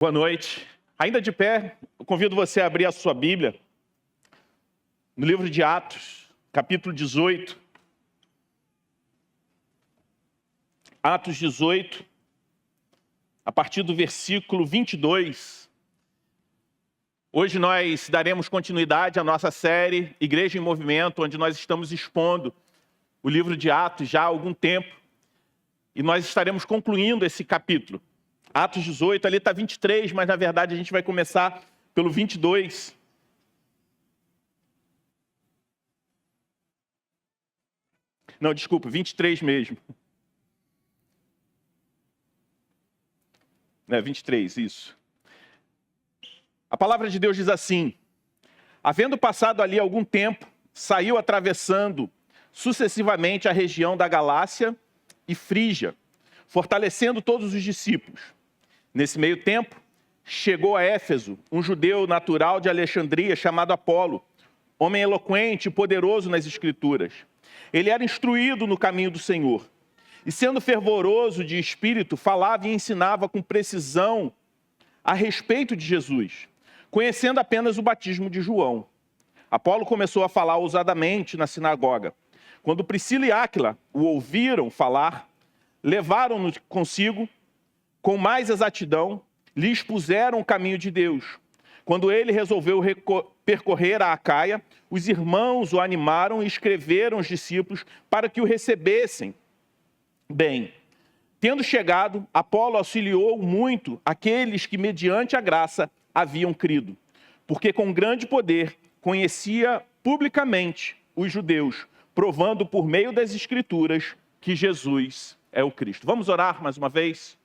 Boa noite. Ainda de pé, eu convido você a abrir a sua Bíblia no livro de Atos, capítulo 18. Atos 18, a partir do versículo 22. Hoje nós daremos continuidade à nossa série Igreja em Movimento, onde nós estamos expondo o livro de Atos já há algum tempo. E nós estaremos concluindo esse capítulo. Atos 18, ali está 23, mas na verdade a gente vai começar pelo 22. Não, desculpa, 23 mesmo. 23, isso. A palavra de Deus diz assim: havendo passado ali algum tempo, saiu atravessando sucessivamente a região da Galácia e Frígia, fortalecendo todos os discípulos. Nesse meio tempo, chegou a Éfeso um judeu natural de Alexandria chamado Apolo, homem eloquente e poderoso nas Escrituras. Ele era instruído no caminho do Senhor, e sendo fervoroso de espírito, falava e ensinava com precisão a respeito de Jesus, conhecendo apenas o batismo de João. Apolo começou a falar ousadamente na sinagoga. Quando Priscila e Áquila o ouviram falar, levaram-no consigo com mais exatidão, lhe expuseram o caminho de Deus. Quando ele resolveu percorrer a Acaia, os irmãos o animaram e escreveram aos discípulos para que o recebessem bem. Tendo chegado, Apolo auxiliou muito aqueles que, mediante a graça, haviam crido, porque com grande poder conhecia publicamente os judeus, provando por meio das Escrituras que Jesus é o Cristo. Vamos orar mais uma vez?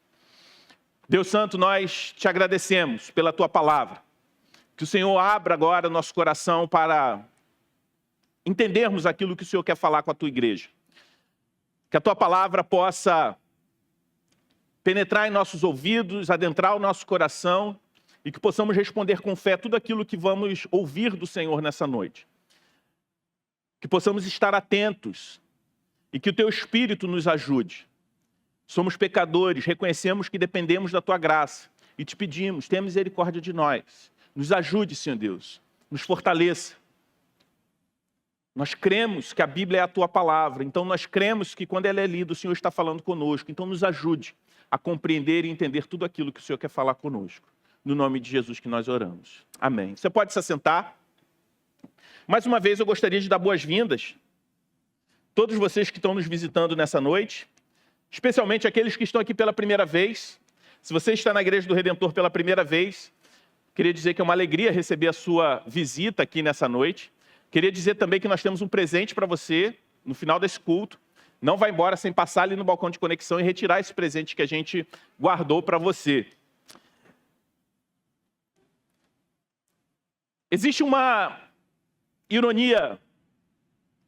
Deus Santo, nós te agradecemos pela tua palavra. Que o Senhor abra agora nosso coração para entendermos aquilo que o Senhor quer falar com a tua igreja. Que a tua palavra possa penetrar em nossos ouvidos, adentrar o nosso coração e que possamos responder com fé tudo aquilo que vamos ouvir do Senhor nessa noite. Que possamos estar atentos e que o teu Espírito nos ajude. Somos pecadores, reconhecemos que dependemos da tua graça e te pedimos, tenha misericórdia de nós. Nos ajude, Senhor Deus, nos fortaleça. Nós cremos que a Bíblia é a tua palavra, então nós cremos que quando ela é lida, o Senhor está falando conosco. Então nos ajude a compreender e entender tudo aquilo que o Senhor quer falar conosco. No nome de Jesus que nós oramos. Amém. Você pode se assentar. Mais uma vez eu gostaria de dar boas-vindas a todos vocês que estão nos visitando nessa noite, especialmente aqueles que estão aqui pela primeira vez. Se você está na Igreja do Redentor pela primeira vez, queria dizer que é uma alegria receber a sua visita aqui nessa noite. Queria dizer também que nós temos um presente para você no final desse culto. Não vá embora sem passar ali no balcão de conexão e retirar esse presente que a gente guardou para você. Existe uma ironia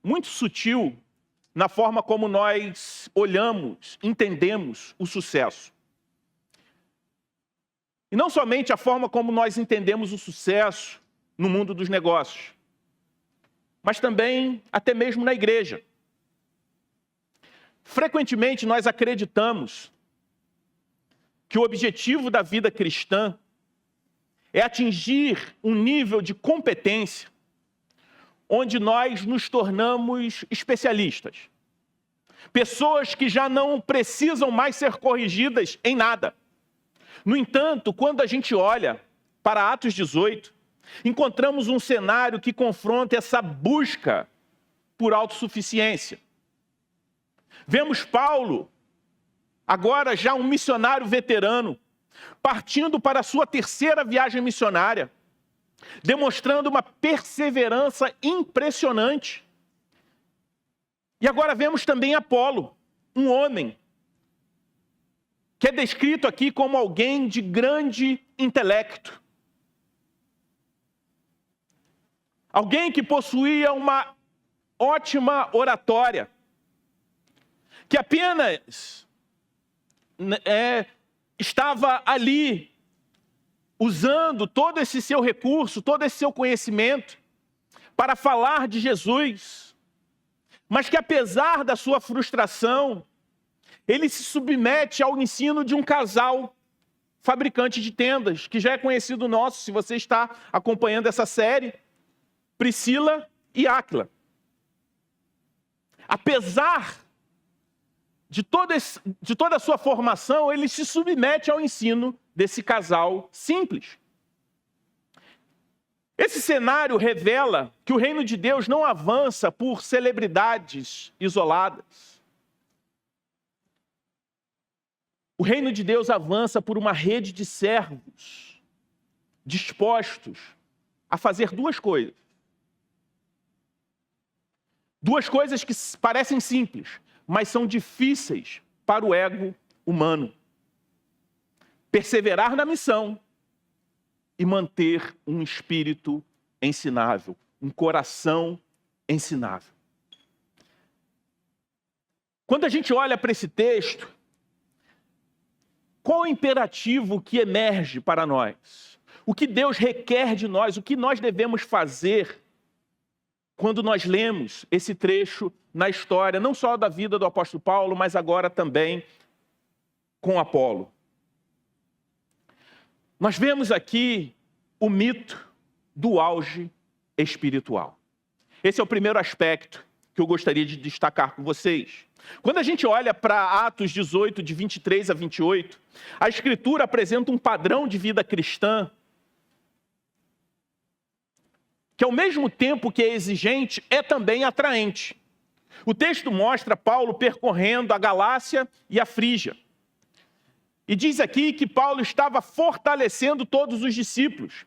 muito sutil na forma como nós olhamos, entendemos o sucesso. E não somente a forma como nós entendemos o sucesso no mundo dos negócios, mas também até mesmo na igreja. Frequentemente nós acreditamos que o objetivo da vida cristã é atingir um nível de competência onde nós nos tornamos especialistas. Pessoas que já não precisam mais ser corrigidas em nada. No entanto, quando a gente olha para Atos 18, encontramos um cenário que confronta essa busca por autossuficiência. Vemos Paulo, agora já um missionário veterano, partindo para a sua terceira viagem missionária, demonstrando uma perseverança impressionante. E agora vemos também Apolo, um homem que é descrito aqui como alguém de grande intelecto. Alguém que possuía uma ótima oratória, que apenas estava ali usando todo esse seu recurso, todo esse seu conhecimento para falar de Jesus, mas que apesar da sua frustração, ele se submete ao ensino de um casal fabricante de tendas, que já é conhecido nosso, se você está acompanhando essa série, Priscila e Áquila. Apesar de toda a sua formação, ele se submete ao ensino desse casal simples. Esse cenário revela que o reino de Deus não avança por celebridades isoladas. O reino de Deus avança por uma rede de servos dispostos a fazer duas coisas. Duas coisas que parecem simples, mas são difíceis para o ego humano. Perseverar na missão e manter um espírito ensinável, um coração ensinável. Quando a gente olha para esse texto, qual o imperativo que emerge para nós? O que Deus requer de nós? O que nós devemos fazer quando nós lemos esse trecho na história, não só da vida do apóstolo Paulo, mas agora também com Apolo? Nós vemos aqui o mito do auge espiritual. Esse é o primeiro aspecto que eu gostaria de destacar com vocês. Quando a gente olha para Atos 18, de 23 a 28, a Escritura apresenta um padrão de vida cristã que, ao mesmo tempo que é exigente, é também atraente. O texto mostra Paulo percorrendo a Galácia e a Frígia. E diz aqui que Paulo estava fortalecendo todos os discípulos.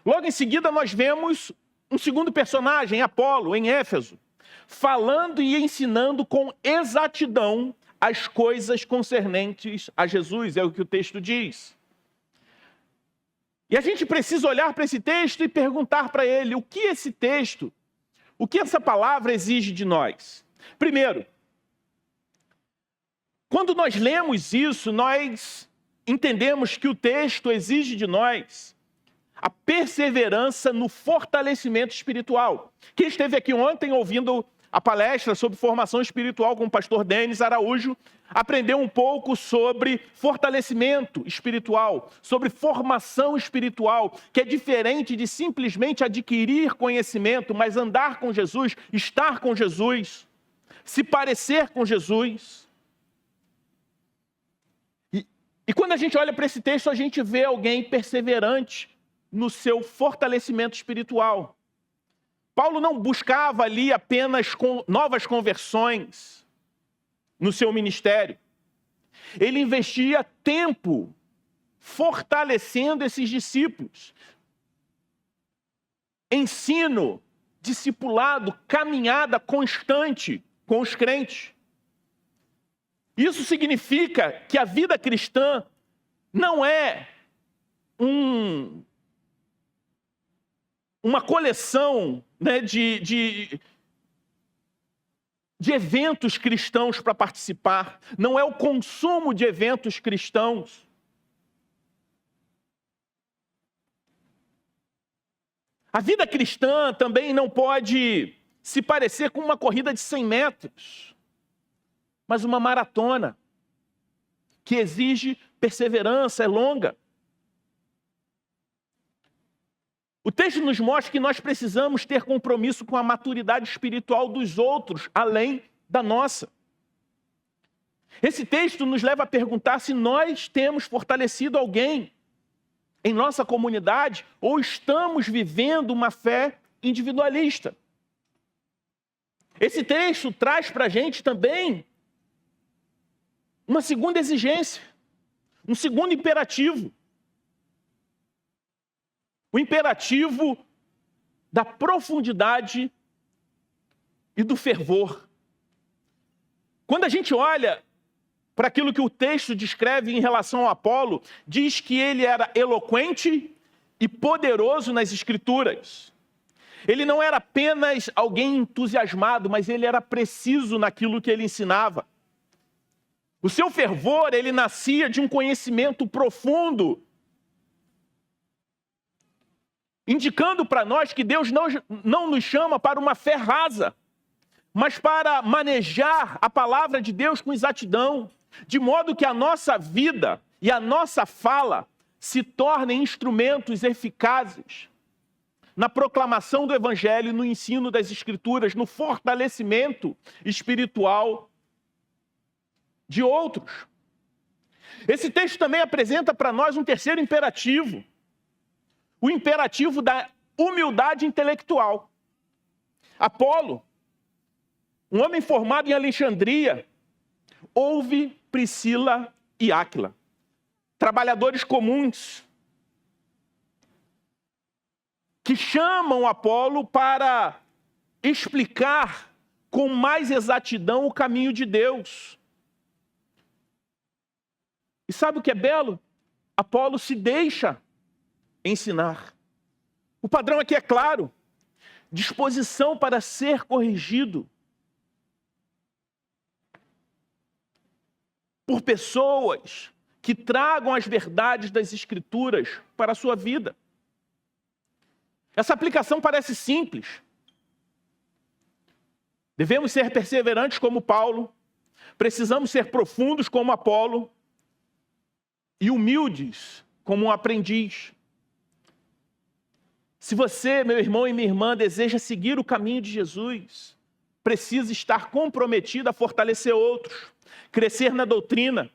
Logo em seguida, nós vemos um segundo personagem, Apolo, em Éfeso, falando e ensinando com exatidão as coisas concernentes a Jesus, é o que o texto diz. E a gente precisa olhar para esse texto e perguntar para ele o que esse texto, o que essa palavra exige de nós. Primeiro, quando nós lemos isso, nós entendemos que o texto exige de nós a perseverança no fortalecimento espiritual. Quem esteve aqui ontem ouvindo a palestra sobre formação espiritual com o pastor Denis Araújo, aprendeu um pouco sobre fortalecimento espiritual, sobre formação espiritual, que é diferente de simplesmente adquirir conhecimento, mas andar com Jesus, estar com Jesus, se parecer com Jesus. E quando a gente olha para esse texto, a gente vê alguém perseverante no seu fortalecimento espiritual. Paulo não buscava ali apenas novas conversões no seu ministério. Ele investia tempo fortalecendo esses discípulos. Ensino, discipulado, caminhada constante com os crentes. Isso significa que a vida cristã não é uma coleção, né, de eventos cristãos para participar. Não é o consumo de eventos cristãos. A vida cristã também não pode se parecer com uma corrida de 100 metros, mas uma maratona que exige perseverança, é longa. O texto nos mostra que nós precisamos ter compromisso com a maturidade espiritual dos outros, além da nossa. Esse texto nos leva a perguntar se nós temos fortalecido alguém em nossa comunidade ou estamos vivendo uma fé individualista. Esse texto traz para a gente também uma segunda exigência, um segundo imperativo. O imperativo da profundidade e do fervor. Quando a gente olha para aquilo que o texto descreve em relação ao Apolo, diz que ele era eloquente e poderoso nas Escrituras. Ele não era apenas alguém entusiasmado, mas ele era preciso naquilo que ele ensinava. O seu fervor, ele nascia de um conhecimento profundo, indicando para nós que Deus não nos chama para uma fé rasa, mas para manejar a palavra de Deus com exatidão, de modo que a nossa vida e a nossa fala se tornem instrumentos eficazes na proclamação do Evangelho, no ensino das Escrituras, no fortalecimento espiritual de outros. Esse texto também apresenta para nós um terceiro imperativo, o imperativo da humildade intelectual. Apolo, um homem formado em Alexandria, ouve Priscila e Áquila, trabalhadores comuns, que chamam Apolo para explicar com mais exatidão o caminho de Deus. E sabe o que é belo? Apolo se deixa ensinar. O padrão aqui é claro: disposição para ser corrigido por pessoas que tragam as verdades das Escrituras para a sua vida. Essa aplicação parece simples. Devemos ser perseverantes como Paulo, precisamos ser profundos como Apolo e humildes como um aprendiz. Se você, meu irmão e minha irmã, deseja seguir o caminho de Jesus, precisa estar comprometido a fortalecer outros, crescer na doutrina,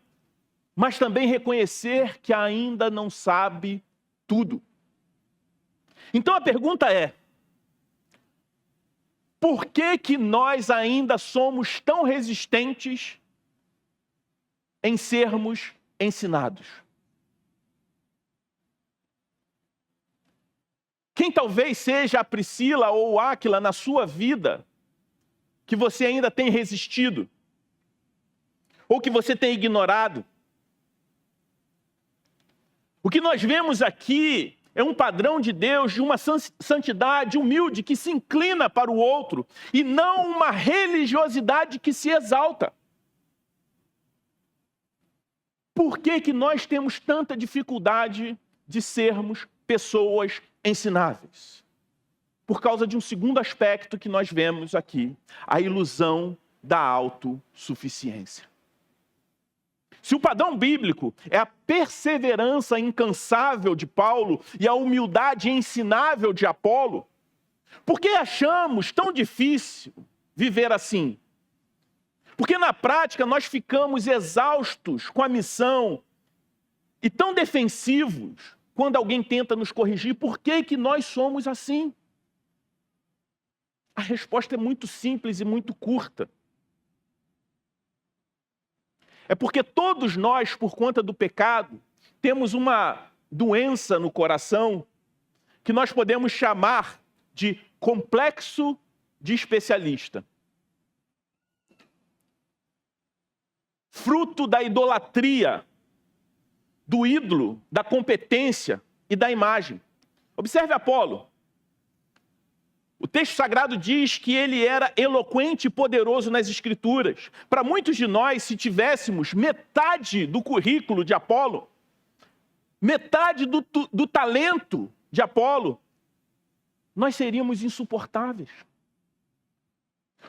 mas também reconhecer que ainda não sabe tudo. Então a pergunta é: por que nós ainda somos tão resistentes em sermos ensinados? Quem talvez seja a Priscila ou Áquila na sua vida que você ainda tem resistido? Ou que você tem ignorado? O que nós vemos aqui é um padrão de Deus, de uma santidade humilde que se inclina para o outro e não uma religiosidade que se exalta. Por que nós temos tanta dificuldade de sermos pessoas ensináveis? Por causa de um segundo aspecto que nós vemos aqui, a ilusão da autossuficiência. Se o padrão bíblico é a perseverança incansável de Paulo e a humildade ensinável de Apolo, por que achamos tão difícil viver assim? Porque na prática nós ficamos exaustos com a missão e tão defensivos quando alguém tenta nos corrigir. Por que nós somos assim? A resposta é muito simples e muito curta. É porque todos nós, por conta do pecado, temos uma doença no coração que nós podemos chamar de complexo de especialista. Fruto da idolatria, do ídolo, da competência e da imagem. Observe Apolo. O texto sagrado diz que ele era eloquente e poderoso nas Escrituras. Para muitos de nós, se tivéssemos metade do currículo de Apolo, metade do talento de Apolo, nós seríamos insuportáveis.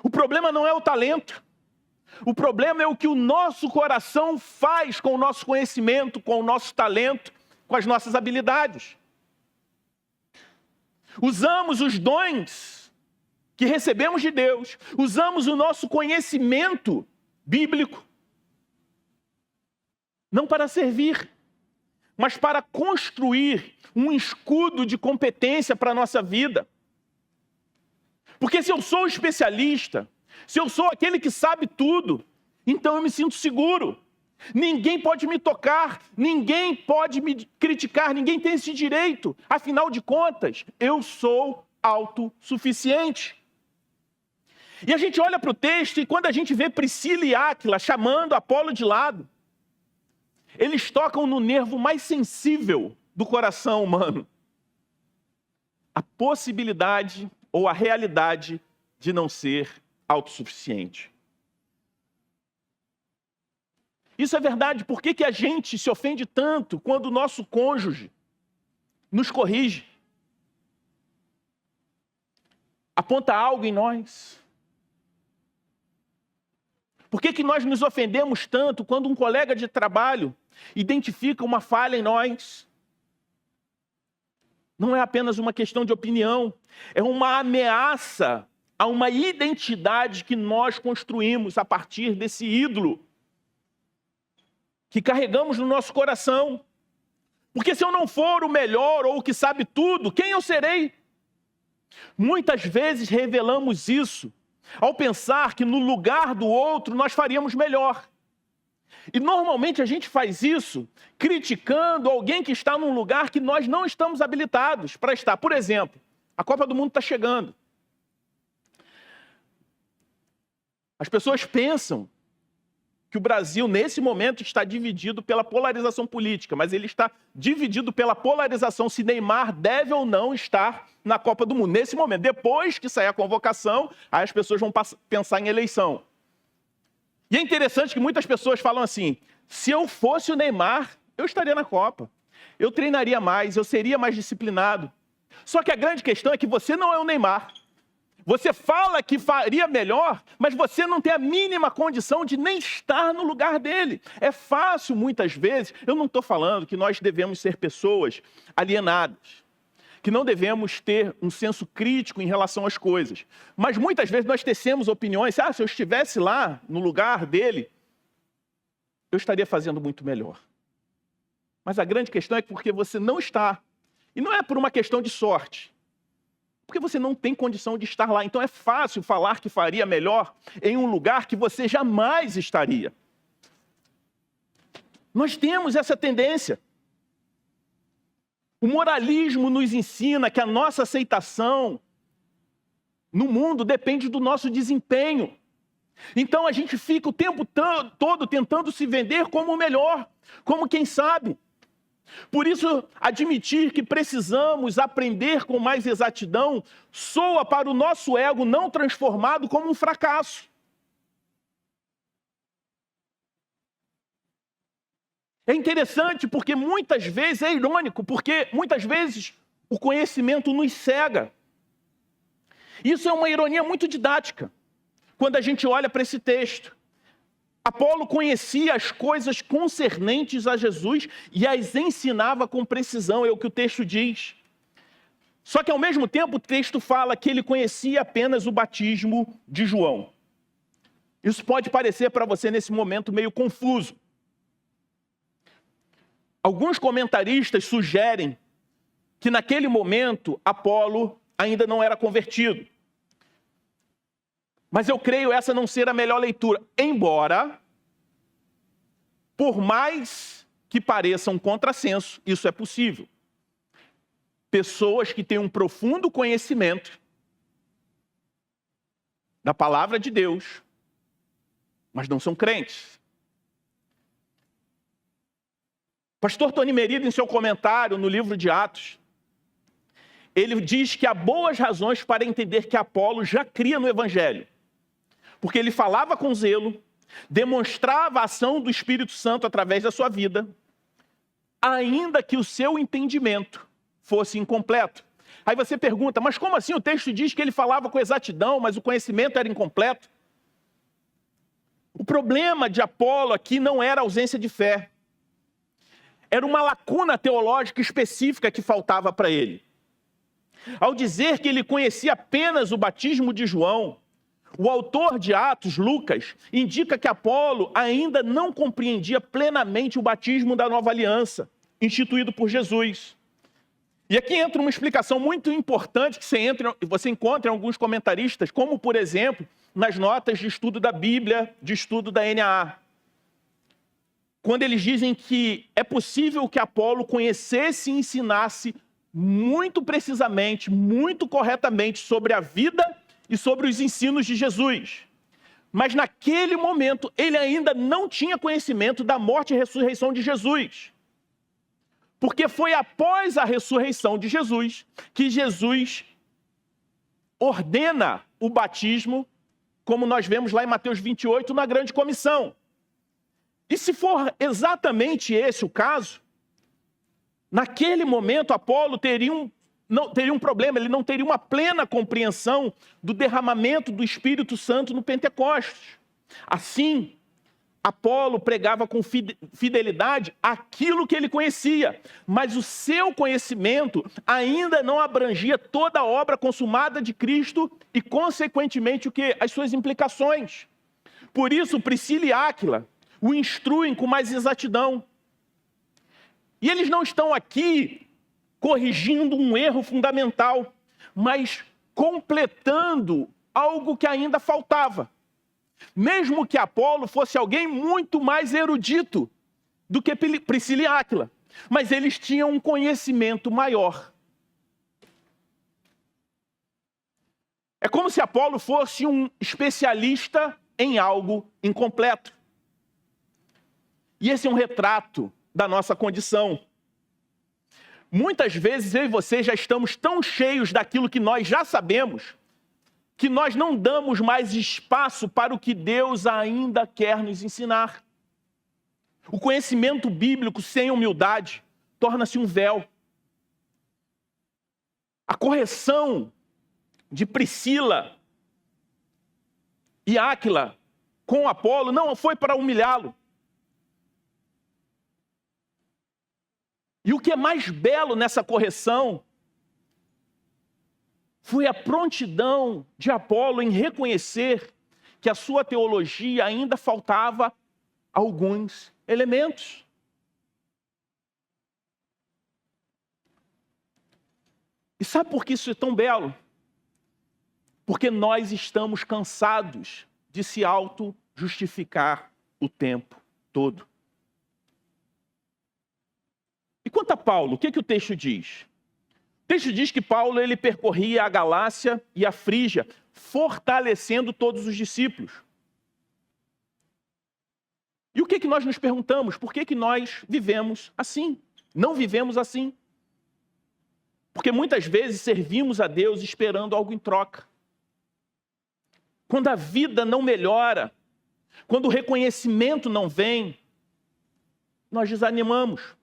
O problema não é o talento. O problema é o que o nosso coração faz com o nosso conhecimento, com o nosso talento, com as nossas habilidades. Usamos os dons que recebemos de Deus, usamos o nosso conhecimento bíblico, não para servir, mas para construir um escudo de competência para a nossa vida. Porque se eu sou especialista, se eu sou aquele que sabe tudo, então eu me sinto seguro. Ninguém pode me tocar, ninguém pode me criticar, ninguém tem esse direito. Afinal de contas, eu sou autossuficiente. E a gente olha para o texto e quando a gente vê Priscila e Áquila chamando Apolo de lado, eles tocam no nervo mais sensível do coração humano. A possibilidade ou a realidade de não ser autossuficiente. Isso é verdade. Por que a gente se ofende tanto quando o nosso cônjuge nos corrige? Aponta algo em nós. Por que nós nos ofendemos tanto quando um colega de trabalho identifica uma falha em nós. Não é apenas uma questão de opinião, é uma ameaça a uma identidade que nós construímos a partir desse ídolo que carregamos no nosso coração. Porque se eu não for o melhor ou o que sabe tudo, quem eu serei? Muitas vezes revelamos isso ao pensar que no lugar do outro nós faríamos melhor. E normalmente a gente faz isso criticando alguém que está num lugar que nós não estamos habilitados para estar. Por exemplo, a Copa do Mundo está chegando. As pessoas pensam que o Brasil, nesse momento, está dividido pela polarização política, mas ele está dividido pela polarização se Neymar deve ou não estar na Copa do Mundo. Nesse momento, depois que sair a convocação, aí as pessoas vão pensar em eleição. E é interessante que muitas pessoas falam assim, se eu fosse o Neymar, eu estaria na Copa. Eu treinaria mais, eu seria mais disciplinado. Só que a grande questão é que você não é o Neymar. Você fala que faria melhor, mas você não tem a mínima condição de nem estar no lugar dele. É fácil, muitas vezes, eu não estou falando que nós devemos ser pessoas alienadas, que não devemos ter um senso crítico em relação às coisas. Mas muitas vezes nós tecemos opiniões, se eu estivesse lá no lugar dele, eu estaria fazendo muito melhor. Mas a grande questão é porque você não está. E não é por uma questão de sorte. Porque você não tem condição de estar lá. Então é fácil falar que faria melhor em um lugar que você jamais estaria. Nós temos essa tendência. O moralismo nos ensina que a nossa aceitação no mundo depende do nosso desempenho. Então a gente fica o tempo todo tentando se vender como o melhor, como quem sabe. Por isso, admitir que precisamos aprender com mais exatidão soa para o nosso ego não transformado como um fracasso. É interessante porque muitas vezes, é irônico, porque muitas vezes o conhecimento nos cega. Isso é uma ironia muito didática, quando a gente olha para esse texto. Apolo conhecia as coisas concernentes a Jesus e as ensinava com precisão, é o que o texto diz. Só que ao mesmo tempo o texto fala que ele conhecia apenas o batismo de João. Isso pode parecer para você nesse momento meio confuso. Alguns comentaristas sugerem que naquele momento Apolo ainda não era convertido. Mas eu creio essa não ser a melhor leitura, embora, por mais que pareça um contrassenso, isso é possível. Pessoas que têm um profundo conhecimento da palavra de Deus, mas não são crentes. Pastor Tony Merida, em seu comentário no livro de Atos, ele diz que há boas razões para entender que Apolo já cria no Evangelho. Porque ele falava com zelo, demonstrava a ação do Espírito Santo através da sua vida, ainda que o seu entendimento fosse incompleto. Aí você pergunta, mas como assim o texto diz que ele falava com exatidão, mas o conhecimento era incompleto? O problema de Apolo aqui não era a ausência de fé. Era uma lacuna teológica específica que faltava para ele. Ao dizer que ele conhecia apenas o batismo de João, o autor de Atos, Lucas, indica que Apolo ainda não compreendia plenamente o batismo da nova aliança, instituído por Jesus. E aqui entra uma explicação muito importante que você encontra em alguns comentaristas, como, por exemplo, nas notas de estudo da Bíblia, de estudo da NAA. Quando eles dizem que é possível que Apolo conhecesse e ensinasse muito precisamente, muito corretamente sobre a vida e sobre os ensinos de Jesus. Mas naquele momento, ele ainda não tinha conhecimento da morte e ressurreição de Jesus. Porque foi após a ressurreição de Jesus que Jesus ordena o batismo, como nós vemos lá em Mateus 28, na grande comissão. E se for exatamente esse o caso, naquele momento Apolo teria um problema, ele não teria uma plena compreensão do derramamento do Espírito Santo no Pentecostes. Assim, Apolo pregava com fidelidade aquilo que ele conhecia, mas o seu conhecimento ainda não abrangia toda a obra consumada de Cristo e, consequentemente, as suas implicações. Por isso, Priscila e Áquila o instruem com mais exatidão. E eles não estão aqui corrigindo um erro fundamental, mas completando algo que ainda faltava. Mesmo que Apolo fosse alguém muito mais erudito do que Priscila e Áquila, mas eles tinham um conhecimento maior. É como se Apolo fosse um especialista em algo incompleto. E esse é um retrato da nossa condição. Muitas vezes eu e você já estamos tão cheios daquilo que nós já sabemos, que nós não damos mais espaço para o que Deus ainda quer nos ensinar. O conhecimento bíblico sem humildade torna-se um véu. A correção de Priscila e Áquila com Apolo não foi para humilhá-lo. E o que é mais belo nessa correção foi a prontidão de Apolo em reconhecer que a sua teologia ainda faltava alguns elementos. E sabe por que isso é tão belo? Porque nós estamos cansados de se auto-justificar o tempo todo. E quanto a Paulo, o que o texto diz? O texto diz que Paulo ele percorria a Galácia e a Frígia, fortalecendo todos os discípulos. E o que nós nos perguntamos? Por que nós vivemos assim? Não vivemos assim? Porque muitas vezes servimos a Deus esperando algo em troca. Quando a vida não melhora, quando o reconhecimento não vem, nós desanimamos.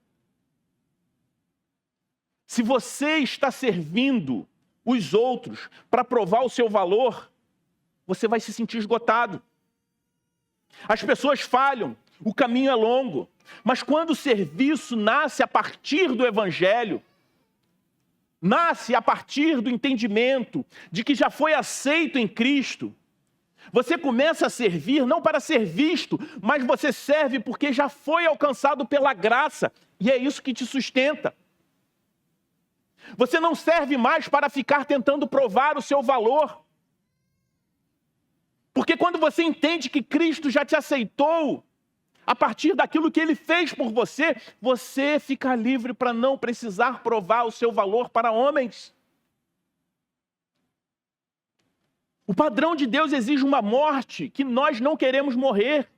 Se você está servindo os outros para provar o seu valor, você vai se sentir esgotado. As pessoas falham, o caminho é longo, mas quando o serviço nasce a partir do Evangelho, nasce a partir do entendimento de que já foi aceito em Cristo, você começa a servir não para ser visto, mas você serve porque já foi alcançado pela graça, e é isso que te sustenta. Você não serve mais para ficar tentando provar o seu valor. Porque quando você entende que Cristo já te aceitou, a partir daquilo que Ele fez por você, você fica livre para não precisar provar o seu valor para homens. O padrão de Deus exige uma morte que nós não queremos morrer.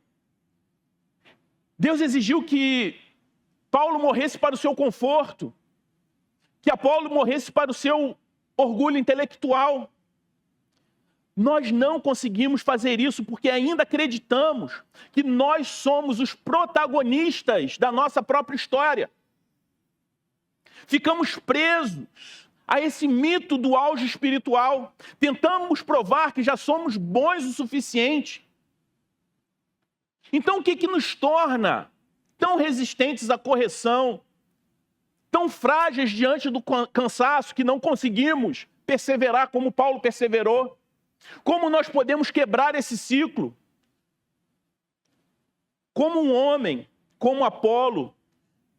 Deus exigiu que Paulo morresse para o seu conforto, que Apolo morresse para o seu orgulho intelectual. Nós não conseguimos fazer isso porque ainda acreditamos que nós somos os protagonistas da nossa própria história. Ficamos presos a esse mito do auge espiritual. Tentamos provar que já somos bons o suficiente. Então o que nos torna tão resistentes à correção, tão frágeis diante do cansaço que não conseguimos perseverar como Paulo perseverou? Como nós podemos quebrar esse ciclo? Como um homem, como Apolo,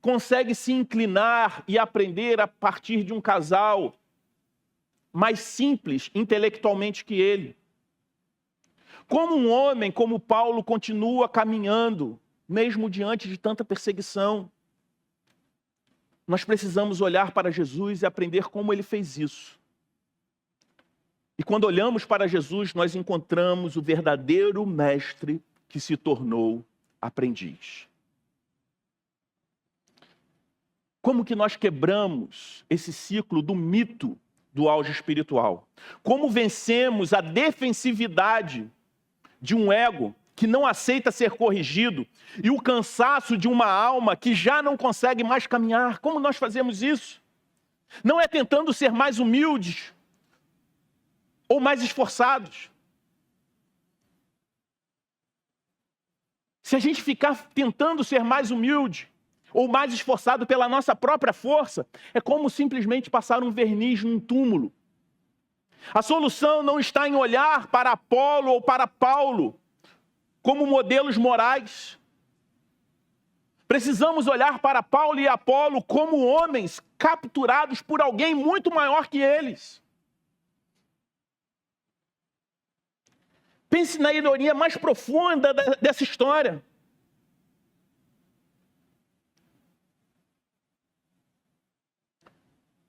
consegue se inclinar e aprender a partir de um casal mais simples intelectualmente que ele? Como um homem como Paulo continua caminhando, mesmo diante de tanta perseguição? Nós precisamos olhar para Jesus e aprender como ele fez isso. E quando olhamos para Jesus, nós encontramos o verdadeiro mestre que se tornou aprendiz. Como que nós quebramos esse ciclo do mito do auge espiritual? Como vencemos a defensividade de um ego que não aceita ser corrigido e o cansaço de uma alma que já não consegue mais caminhar? Como nós fazemos isso? Não é tentando ser mais humildes ou mais esforçados. Se a gente ficar tentando ser mais humilde, ou mais esforçado pela nossa própria força, é como simplesmente passar um verniz num túmulo. A solução não está em olhar para Apolo ou para Paulo como modelos morais. Precisamos olhar para Paulo e Apolo como homens capturados por alguém muito maior que eles. Pense na ironia mais profunda dessa história.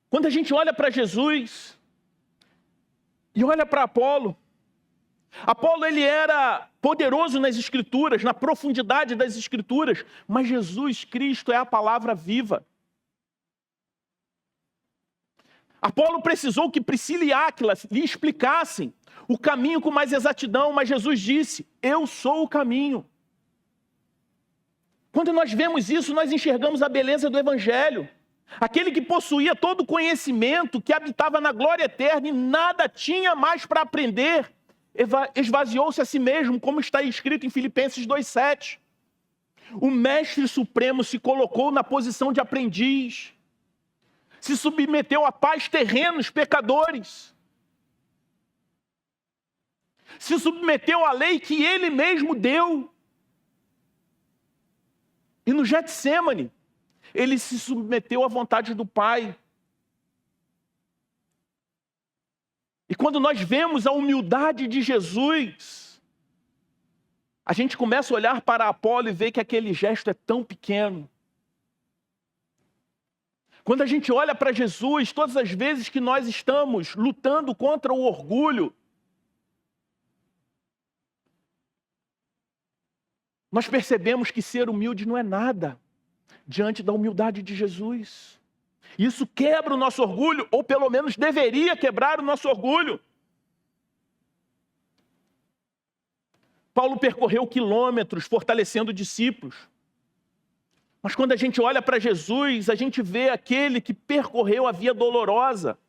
Quando a gente olha para Jesus e olha para Apolo, Apolo ele era poderoso nas Escrituras, na profundidade das Escrituras, mas Jesus Cristo é a palavra viva. Apolo precisou que Priscila e Áquila lhe explicassem o caminho com mais exatidão, mas Jesus disse: eu sou o caminho. Quando nós vemos isso, nós enxergamos a beleza do Evangelho. Aquele que possuía todo o conhecimento, que habitava na glória eterna e nada tinha mais para aprender, esvaziou-se a si mesmo, como está escrito em Filipenses 2,7. O Mestre Supremo se colocou na posição de aprendiz, se submeteu a pais terrenos pecadores, se submeteu à lei que ele mesmo deu. E no Getsêmani, ele se submeteu à vontade do Pai. E quando nós vemos a humildade de Jesus, a gente começa a olhar para Apolo e ver que aquele gesto é tão pequeno. Quando a gente olha para Jesus, todas as vezes que nós estamos lutando contra o orgulho, nós percebemos que ser humilde não é nada diante da humildade de Jesus. Isso quebra o nosso orgulho, ou pelo menos deveria quebrar o nosso orgulho. Paulo percorreu quilômetros fortalecendo discípulos. Mas quando a gente olha para Jesus, a gente vê aquele que percorreu a via dolorosa,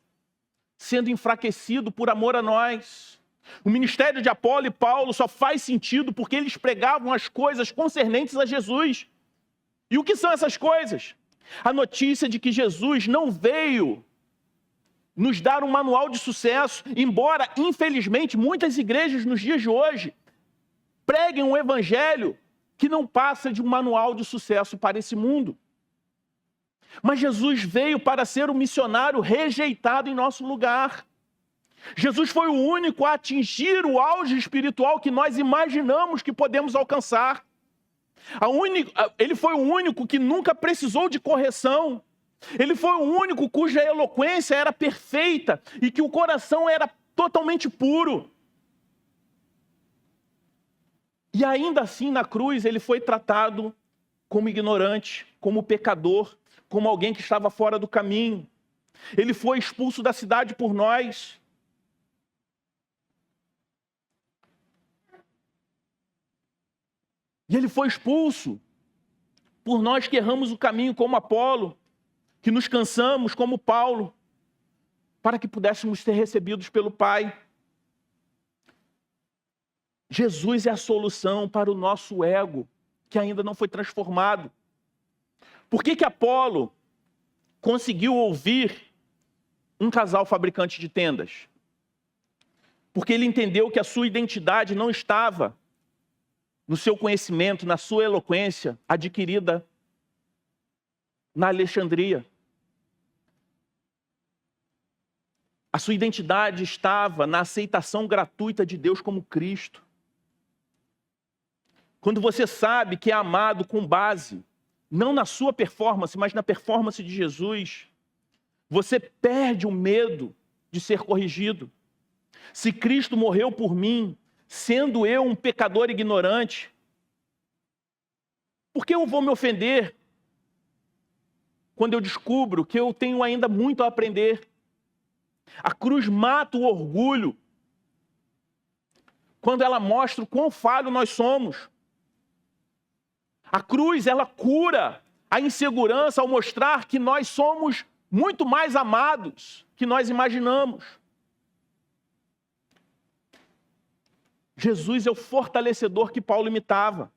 sendo enfraquecido por amor a nós. O ministério de Apolo e Paulo só faz sentido porque eles pregavam as coisas concernentes a Jesus. E o que são essas coisas? A notícia de que Jesus não veio nos dar um manual de sucesso, embora, infelizmente, muitas igrejas nos dias de hoje preguem um evangelho que não passa de um manual de sucesso para esse mundo. Mas Jesus veio para ser um missionário rejeitado em nosso lugar. Jesus foi o único a atingir o auge espiritual que nós imaginamos que podemos alcançar. Ele foi o único que nunca precisou de correção. Ele foi o único cuja eloquência era perfeita e que o coração era totalmente puro. E ainda assim, na cruz, ele foi tratado como ignorante, como pecador, como alguém que estava fora do caminho. Ele foi expulso da cidade por nós. E ele foi expulso por nós que erramos o caminho como Apolo, que nos cansamos como Paulo, para que pudéssemos ser recebidos pelo Pai. Jesus é a solução para o nosso ego, que ainda não foi transformado. Por que Apolo conseguiu ouvir um casal fabricante de tendas? Porque ele entendeu que a sua identidade não estava no seu conhecimento, na sua eloquência adquirida na Alexandria. A sua identidade estava na aceitação gratuita de Deus como Cristo. Quando você sabe que é amado com base, não na sua performance, mas na performance de Jesus, você perde o medo de ser corrigido. Se Cristo morreu por mim, sendo eu um pecador ignorante, por que eu vou me ofender quando eu descubro que eu tenho ainda muito a aprender? A cruz mata o orgulho quando ela mostra o quão falho nós somos. A cruz, ela cura a insegurança ao mostrar que nós somos muito mais amados que nós imaginamos. Jesus é o fortalecedor que Paulo imitava.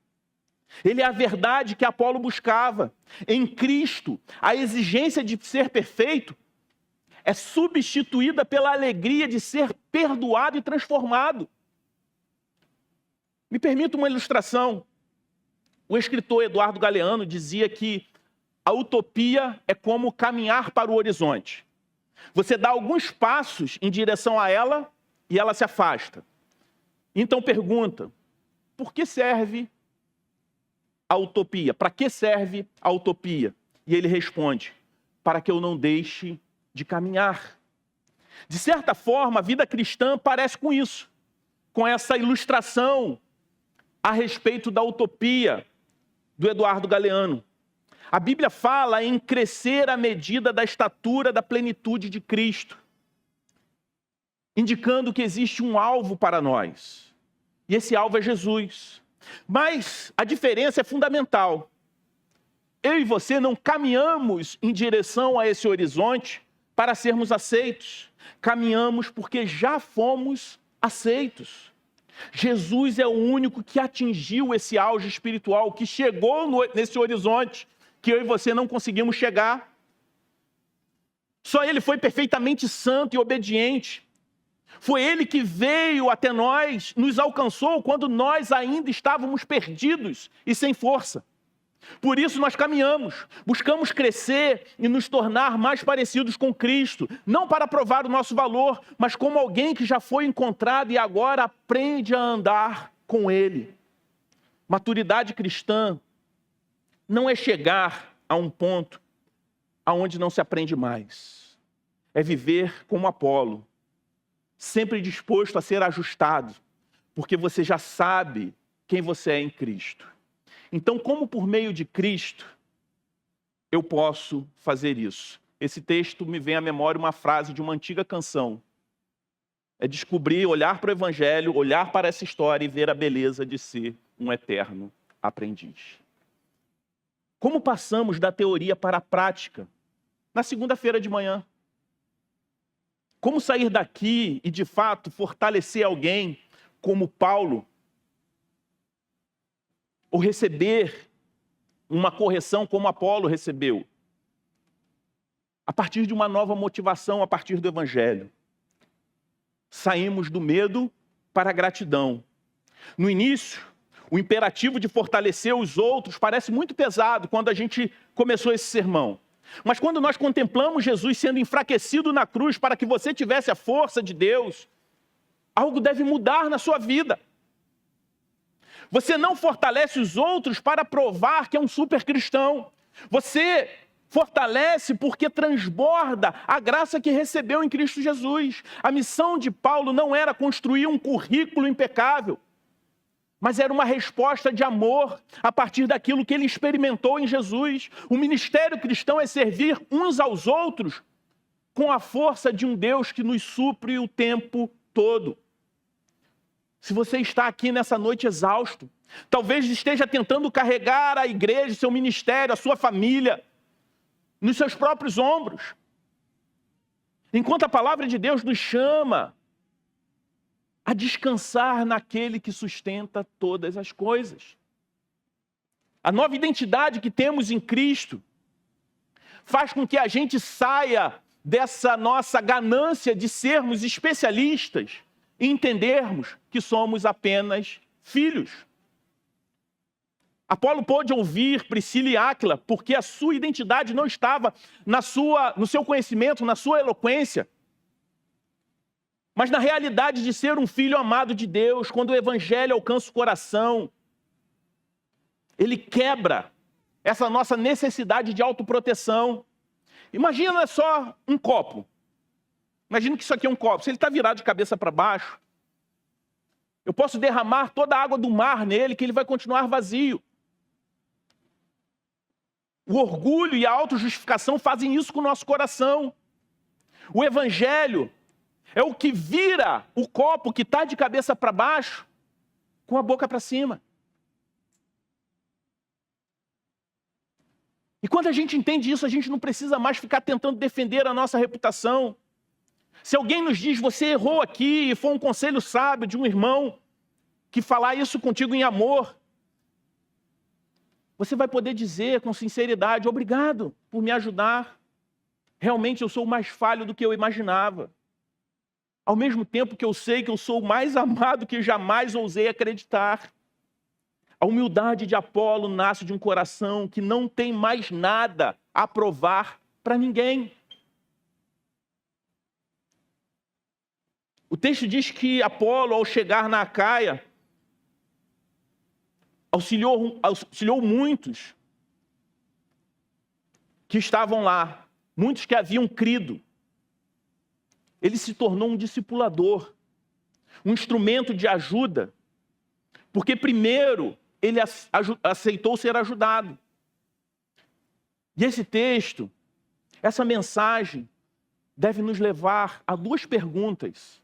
Ele é a verdade que Apolo buscava. Em Cristo, a exigência de ser perfeito é substituída pela alegria de ser perdoado e transformado. Me permita uma ilustração. O escritor Eduardo Galeano dizia que a utopia é como caminhar para o horizonte. Você dá alguns passos em direção a ela e ela se afasta. Então pergunta, por que serve a utopia? Para que serve a utopia? E ele responde, para que eu não deixe de caminhar. De certa forma, a vida cristã parece com isso, com essa ilustração a respeito da utopia do Eduardo Galeano. A Bíblia fala em crescer à medida da estatura da plenitude de Cristo, indicando que existe um alvo para nós. E esse alvo é Jesus. Mas a diferença é fundamental. Eu e você não caminhamos em direção a esse horizonte para sermos aceitos. Caminhamos porque já fomos aceitos. Jesus é o único que atingiu esse auge espiritual, que chegou nesse horizonte que eu e você não conseguimos chegar. Só ele foi perfeitamente santo e obediente. Foi ele que veio até nós, nos alcançou quando nós ainda estávamos perdidos e sem força. Por isso nós caminhamos, buscamos crescer e nos tornar mais parecidos com Cristo, não para provar o nosso valor, mas como alguém que já foi encontrado e agora aprende a andar com Ele. Maturidade cristã não é chegar a um ponto aonde não se aprende mais. É viver como Apolo, sempre disposto a ser ajustado, porque você já sabe quem você é em Cristo. Então, como por meio de Cristo, eu posso fazer isso? Esse texto me vem à memória uma frase de uma antiga canção. É descobrir, olhar para o Evangelho, olhar para essa história e ver a beleza de ser um eterno aprendiz. Como passamos da teoria para a prática? Na segunda-feira de manhã. Como sair daqui e, de fato, fortalecer alguém como Paulo? Ou receber uma correção como Apolo recebeu? A partir de uma nova motivação, a partir do Evangelho. Saímos do medo para a gratidão. No início, o imperativo de fortalecer os outros parece muito pesado quando a gente começou esse sermão. Mas quando nós contemplamos Jesus sendo enfraquecido na cruz para que você tivesse a força de Deus, algo deve mudar na sua vida. Você não fortalece os outros para provar que é um super cristão. Você fortalece porque transborda a graça que recebeu em Cristo Jesus. A missão de Paulo não era construir um currículo impecável, mas era uma resposta de amor a partir daquilo que ele experimentou em Jesus. O ministério cristão é servir uns aos outros com a força de um Deus que nos supre o tempo todo. Se você está aqui nessa noite exausto, talvez esteja tentando carregar a igreja, seu ministério, a sua família, nos seus próprios ombros. Enquanto a palavra de Deus nos chama a descansar naquele que sustenta todas as coisas. A nova identidade que temos em Cristo faz com que a gente saia dessa nossa ganância de sermos especialistas e entendermos que somos apenas filhos. Apolo pôde ouvir Priscila e Áquila porque a sua identidade não estava no seu conhecimento, na sua eloquência, mas na realidade de ser um filho amado de Deus. Quando o Evangelho alcança o coração, ele quebra essa nossa necessidade de autoproteção. Imagina só um copo. Imagina que isso aqui é um copo. Se ele está virado de cabeça para baixo, eu posso derramar toda a água do mar nele, que ele vai continuar vazio. O orgulho e a autojustificação fazem isso com o nosso coração. O Evangelho é o que vira o copo que está de cabeça para baixo com a boca para cima. E quando a gente entende isso, a gente não precisa mais ficar tentando defender a nossa reputação. Se alguém nos diz, você errou aqui, e foi um conselho sábio de um irmão que falar isso contigo em amor, você vai poder dizer com sinceridade: obrigado por me ajudar. Realmente eu sou mais falho do que eu imaginava. Ao mesmo tempo que eu sei que eu sou o mais amado que jamais ousei acreditar. A humildade de Apolo nasce de um coração que não tem mais nada a provar para ninguém. O texto diz que Apolo, ao chegar na Acaia, auxiliou muitos que estavam lá, muitos que haviam crido. Ele se tornou um discipulador, um instrumento de ajuda, porque primeiro ele aceitou ser ajudado. E esse texto, essa mensagem, deve nos levar a duas perguntas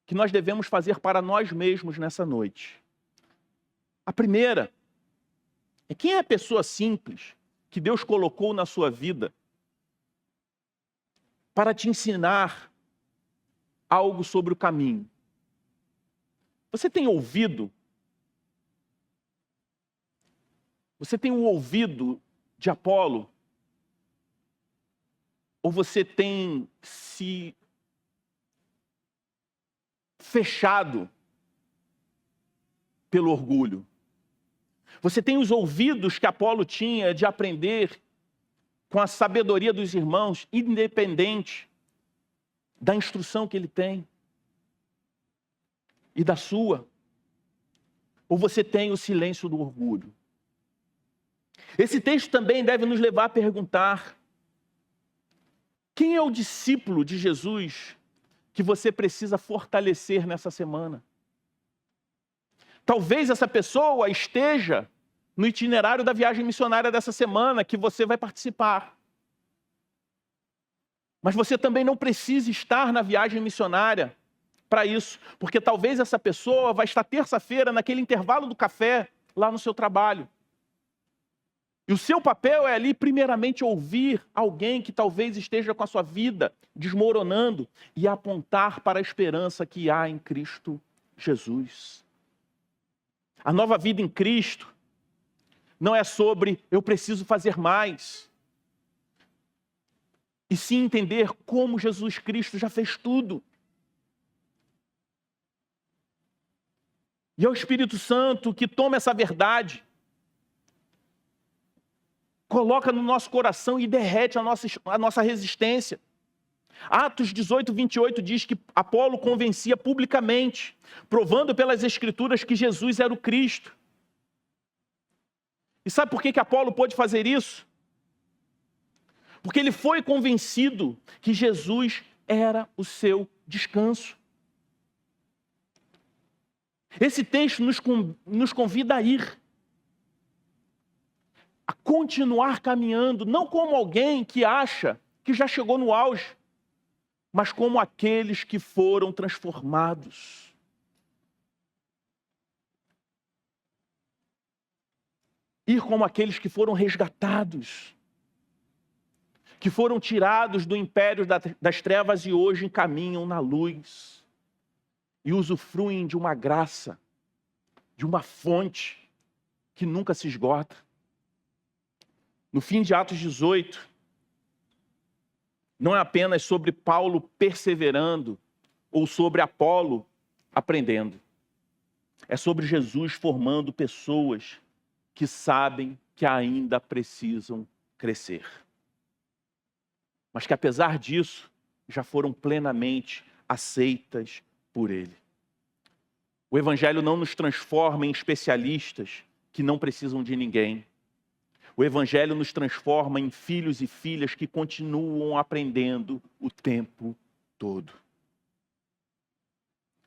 que nós devemos fazer para nós mesmos nessa noite. A primeira é: quem é a pessoa simples que Deus colocou na sua vida para te ensinar algo sobre o caminho? Você tem ouvido? Você tem o ouvido de Apolo? Ou você tem se fechado pelo orgulho? Você tem os ouvidos que Apolo tinha de aprender com a sabedoria dos irmãos, independente da instrução que ele tem e da sua? Ou você tem o silêncio do orgulho? Esse texto também deve nos levar a perguntar: quem é o discípulo de Jesus que você precisa fortalecer nessa semana? Talvez essa pessoa esteja no itinerário da viagem missionária dessa semana que você vai participar. Mas você também não precisa estar na viagem missionária para isso, porque talvez essa pessoa vai estar terça-feira naquele intervalo do café lá no seu trabalho. E o seu papel é ali, primeiramente, ouvir alguém que talvez esteja com a sua vida desmoronando e apontar para a esperança que há em Cristo Jesus. A nova vida em Cristo não é sobre eu preciso fazer mais, e sim entender como Jesus Cristo já fez tudo. E é o Espírito Santo que toma essa verdade, coloca no nosso coração e derrete a nossa resistência. Atos 18, 28 diz que Apolo convencia publicamente, provando pelas Escrituras que Jesus era o Cristo. E sabe por que Apolo pôde fazer isso? Porque ele foi convencido que Jesus era o seu descanso. Esse texto nos convida a ir, a continuar caminhando, não como alguém que acha que já chegou no auge, mas como aqueles que foram transformados. Ir como aqueles que foram resgatados, que foram tirados do império das trevas e hoje caminham na luz e usufruem de uma graça, de uma fonte que nunca se esgota. No fim de Atos 18, não é apenas sobre Paulo perseverando ou sobre Apolo aprendendo. É sobre Jesus formando pessoas que sabem que ainda precisam crescer. Mas que apesar disso, já foram plenamente aceitas por Ele. O Evangelho não nos transforma em especialistas que não precisam de ninguém. O Evangelho nos transforma em filhos e filhas que continuam aprendendo o tempo todo.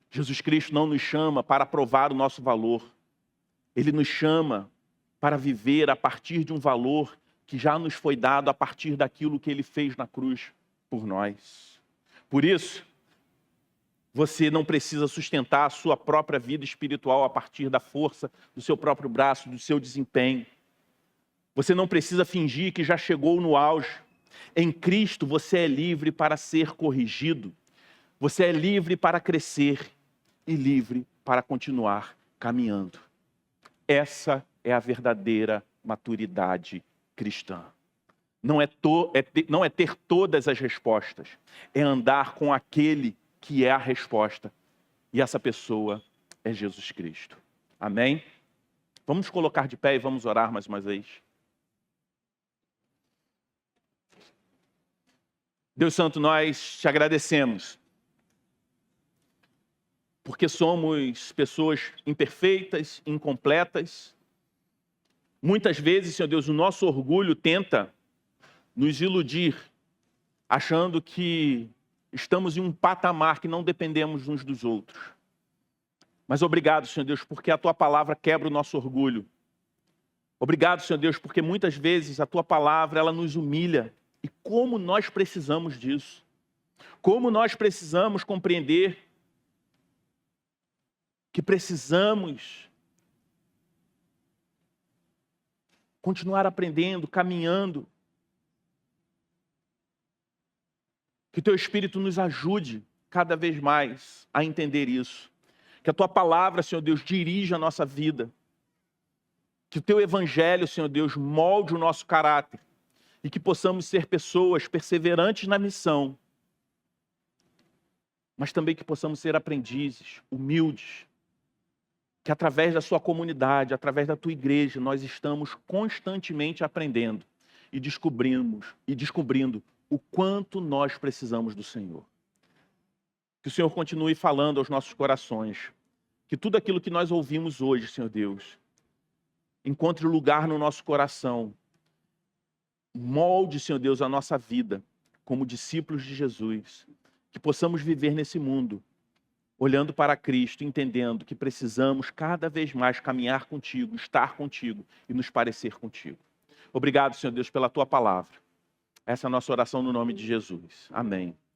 Jesus Cristo não nos chama para provar o nosso valor. Ele nos chama para viver a partir de um valor que já nos foi dado a partir daquilo que Ele fez na cruz por nós. Por isso, você não precisa sustentar a sua própria vida espiritual a partir da força do seu próprio braço, do seu desempenho. Você não precisa fingir que já chegou no auge. Em Cristo você é livre para ser corrigido. Você é livre para crescer e livre para continuar caminhando. Essa é a verdadeira maturidade cristã. Não é ter todas as respostas, é andar com aquele que é a resposta. E essa pessoa é Jesus Cristo. Amém? Vamos colocar de pé e vamos orar mais uma vez. Deus Santo, nós te agradecemos, porque somos pessoas imperfeitas, incompletas. Muitas vezes, Senhor Deus, o nosso orgulho tenta nos iludir, achando que estamos em um patamar que não dependemos uns dos outros. Mas obrigado, Senhor Deus, porque a Tua palavra quebra o nosso orgulho. Obrigado, Senhor Deus, porque muitas vezes a Tua palavra, ela nos humilha. E como nós precisamos disso. Como nós precisamos compreender que precisamos continuar aprendendo, caminhando. Que o Teu Espírito nos ajude cada vez mais a entender isso. Que a Tua palavra, Senhor Deus, dirija a nossa vida. Que o Teu Evangelho, Senhor Deus, molde o nosso caráter. E que possamos ser pessoas perseverantes na missão. Mas também que possamos ser aprendizes, humildes. Que através da Sua comunidade, através da Tua igreja, nós estamos constantemente aprendendo e descobrindo o quanto nós precisamos do Senhor. Que o Senhor continue falando aos nossos corações. Que tudo aquilo que nós ouvimos hoje, Senhor Deus, encontre lugar no nosso coração. Molde, Senhor Deus, a nossa vida como discípulos de Jesus. Que possamos viver nesse mundo, olhando para Cristo, entendendo que precisamos cada vez mais caminhar contigo, estar contigo e nos parecer contigo. Obrigado, Senhor Deus, pela Tua palavra. Essa é a nossa oração no nome de Jesus. Amém.